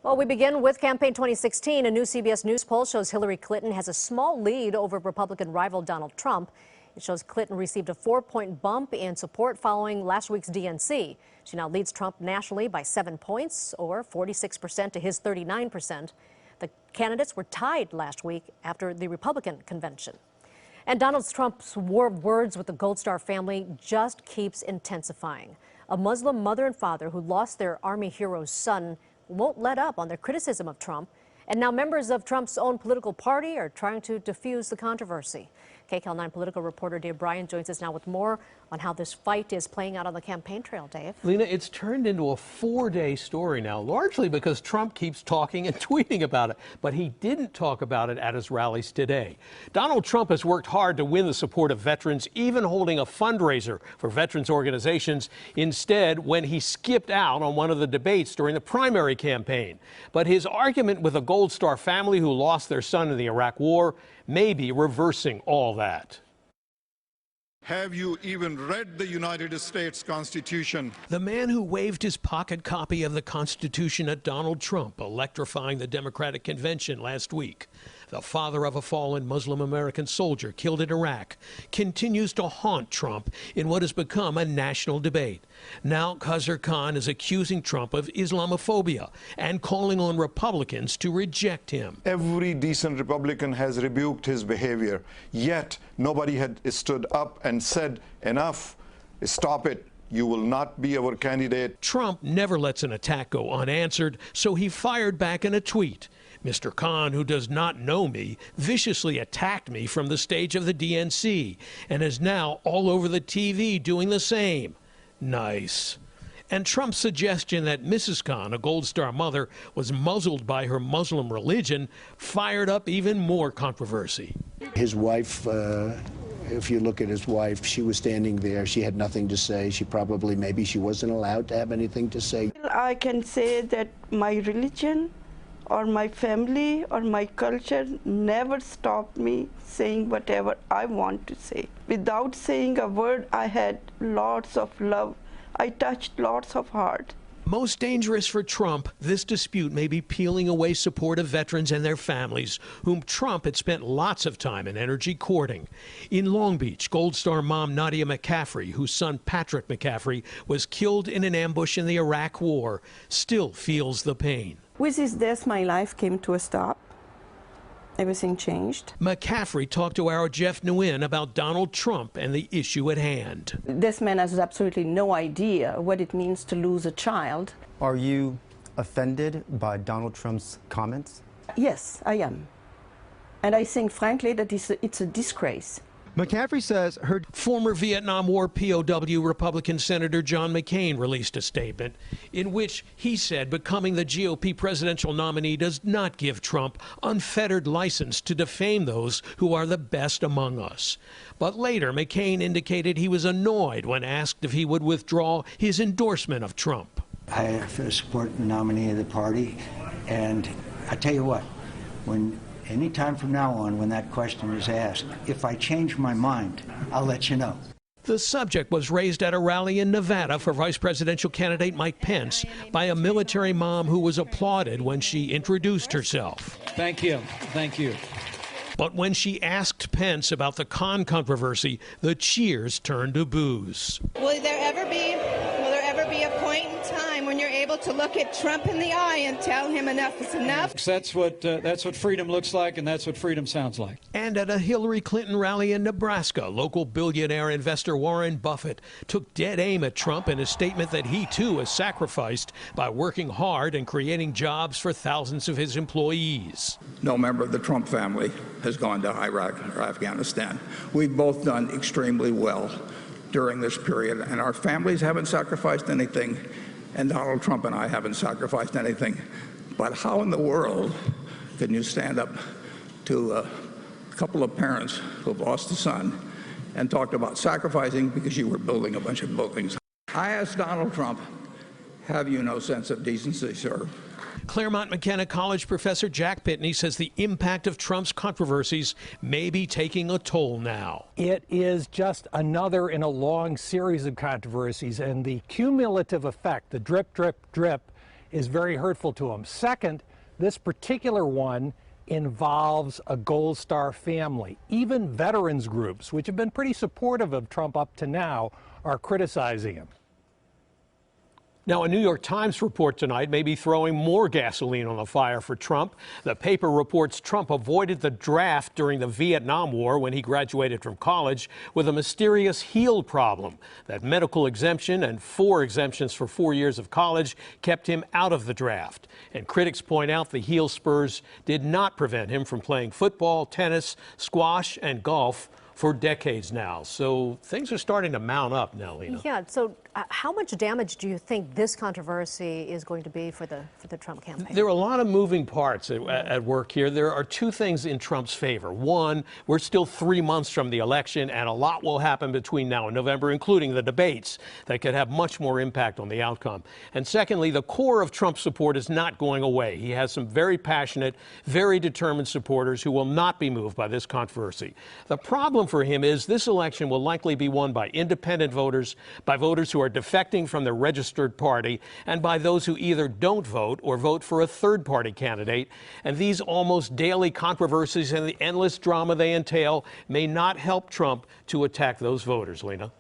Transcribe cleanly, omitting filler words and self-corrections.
Well, we begin with campaign 2016. A new CBS News poll shows Hillary Clinton has a small lead over Republican rival Donald Trump. It shows Clinton received a 4-point bump in support following last week's DNC. She now leads Trump nationally by 7 points, or 46% to his 39%. The candidates were tied last week after the Republican convention. And Donald Trump's war of words with the Gold Star family just keeps intensifying. A Muslim mother and father who lost their Army hero's son won't let up on their criticism of Trump. And now members of Trump's own political party are trying to diffuse the controversy. KCAL 9 political reporter Bryan joins us now with more on how this fight is playing out on the campaign trail. Dave? Lena, it's turned into a 4-day story now, largely because Trump keeps talking and tweeting about it. But he didn't talk about it at his rallies today. Donald Trump has worked hard to win the support of veterans, even holding a fundraiser for veterans organizations. Instead, when he skipped out on one of the debates during the primary campaign. But his argument with the Gold Star family who lost their son in the Iraq War may be reversing all that. Have you even read the United States Constitution? The man who waved his pocket copy of the Constitution at Donald Trump, electrifying the Democratic convention last week. The father of a fallen Muslim American soldier killed in Iraq continues to haunt Trump in what has become a national debate. Now Khazar Khan is accusing Trump of Islamophobia and calling on Republicans to reject him. Every decent Republican has rebuked his behavior, yet nobody had stood up and said, enough, stop it. You will not be our candidate. Trump never lets an attack go unanswered, so he fired back in a tweet. Mr. Khan, who does not know me, viciously attacked me from the stage of the DNC and is now all over the TV doing the same. Nice. And Trump's suggestion that Mrs. Khan, a Gold Star mother, was muzzled by her Muslim religion fired up even more controversy. His wife, if you look at his wife, she was standing there. She had nothing to say. She probably, maybe she wasn't allowed to have anything to say. I can say that my religion or my family or my culture never stopped me saying whatever I want to say. Without saying a word, I had lots of love. I touched lots of heart. Most dangerous for Trump, this dispute may be peeling away support of veterans and their families, whom Trump had spent lots of time and energy courting. In Long Beach, Gold Star mom Nadia McCaffrey, whose son Patrick McCaffrey was killed in an ambush in the Iraq War, still feels the pain. With his death, my life came to a stop. Everything changed. McCaffrey talked to our Jeff Nguyen about Donald Trump and the issue at hand. This man has absolutely no idea what it means to lose a child. Are you offended by Donald Trump's comments? Yes, I am. And I think, frankly, that it's a disgrace. McCaffrey says her former Vietnam War POW Republican Senator John McCain released a statement in which he said becoming the GOP presidential nominee does not give Trump unfettered license to defame those who are the best among us. But later, McCain indicated he was annoyed when asked if he would withdraw his endorsement of Trump. I support the nominee of the party, and I tell you what, any time from now on, when that question is asked, if I change my mind, I'll let you know. The subject was raised at a rally in Nevada for vice presidential candidate Mike Pence by a military mom who was applauded when she introduced herself. Thank you. Thank you. But when she asked Pence about the Khan controversy, the cheers turned to boos. Will there ever be a point in time when you're able to look at Trump in the eye and tell him enough is enough? That's what freedom looks like, and that's what freedom sounds like. And at a Hillary Clinton rally in Nebraska, local billionaire investor Warren Buffett took dead aim at Trump in a statement that he too has sacrificed by working hard and creating jobs for thousands of his employees. No member of the Trump family has gone to Iraq or Afghanistan. We've both done extremely well during this period, and our families haven't sacrificed anything, and Donald Trump and I haven't sacrificed anything. But how in the world can you stand up to a couple of parents who have lost a son and talk about sacrificing because you were building a bunch of buildings? I asked Donald Trump, have you no sense of decency, sir? Claremont McKenna College professor Jack Pitney says the impact of Trump's controversies may be taking a toll now. It is just another in a long series of controversies, and the cumulative effect, the drip, drip, drip, is very hurtful to him. Second, this particular one involves a Gold Star family. Even veterans groups, which have been pretty supportive of Trump up to now, are criticizing him. Now, a New York Times report tonight may be throwing more gasoline on the fire for Trump. The paper reports Trump avoided the draft during the Vietnam War when he graduated from college with a mysterious heel problem. That medical exemption and 4 exemptions for 4 years of college kept him out of the draft. And critics point out the heel spurs did not prevent him from playing football, tennis, squash, and golf for decades now. So things are starting to mount up now, Lena. Yeah, so how much damage do you think this controversy is going to be for the Trump campaign? There are a lot of moving parts at work here. There are 2 things in Trump's favor. One, we're still 3 months from the election, and a lot will happen between now and November, including the debates that could have much more impact on the outcome. And secondly, the core of Trump's support is not going away. He has some very passionate, very determined supporters who will not be moved by this controversy. The problem for him is this election will likely be won by independent voters, by voters who are defecting from the registered party, and by those who either don't vote or vote for a third-party candidate. And these almost daily controversies and the endless drama they entail may not help Trump to attack those voters, Lena.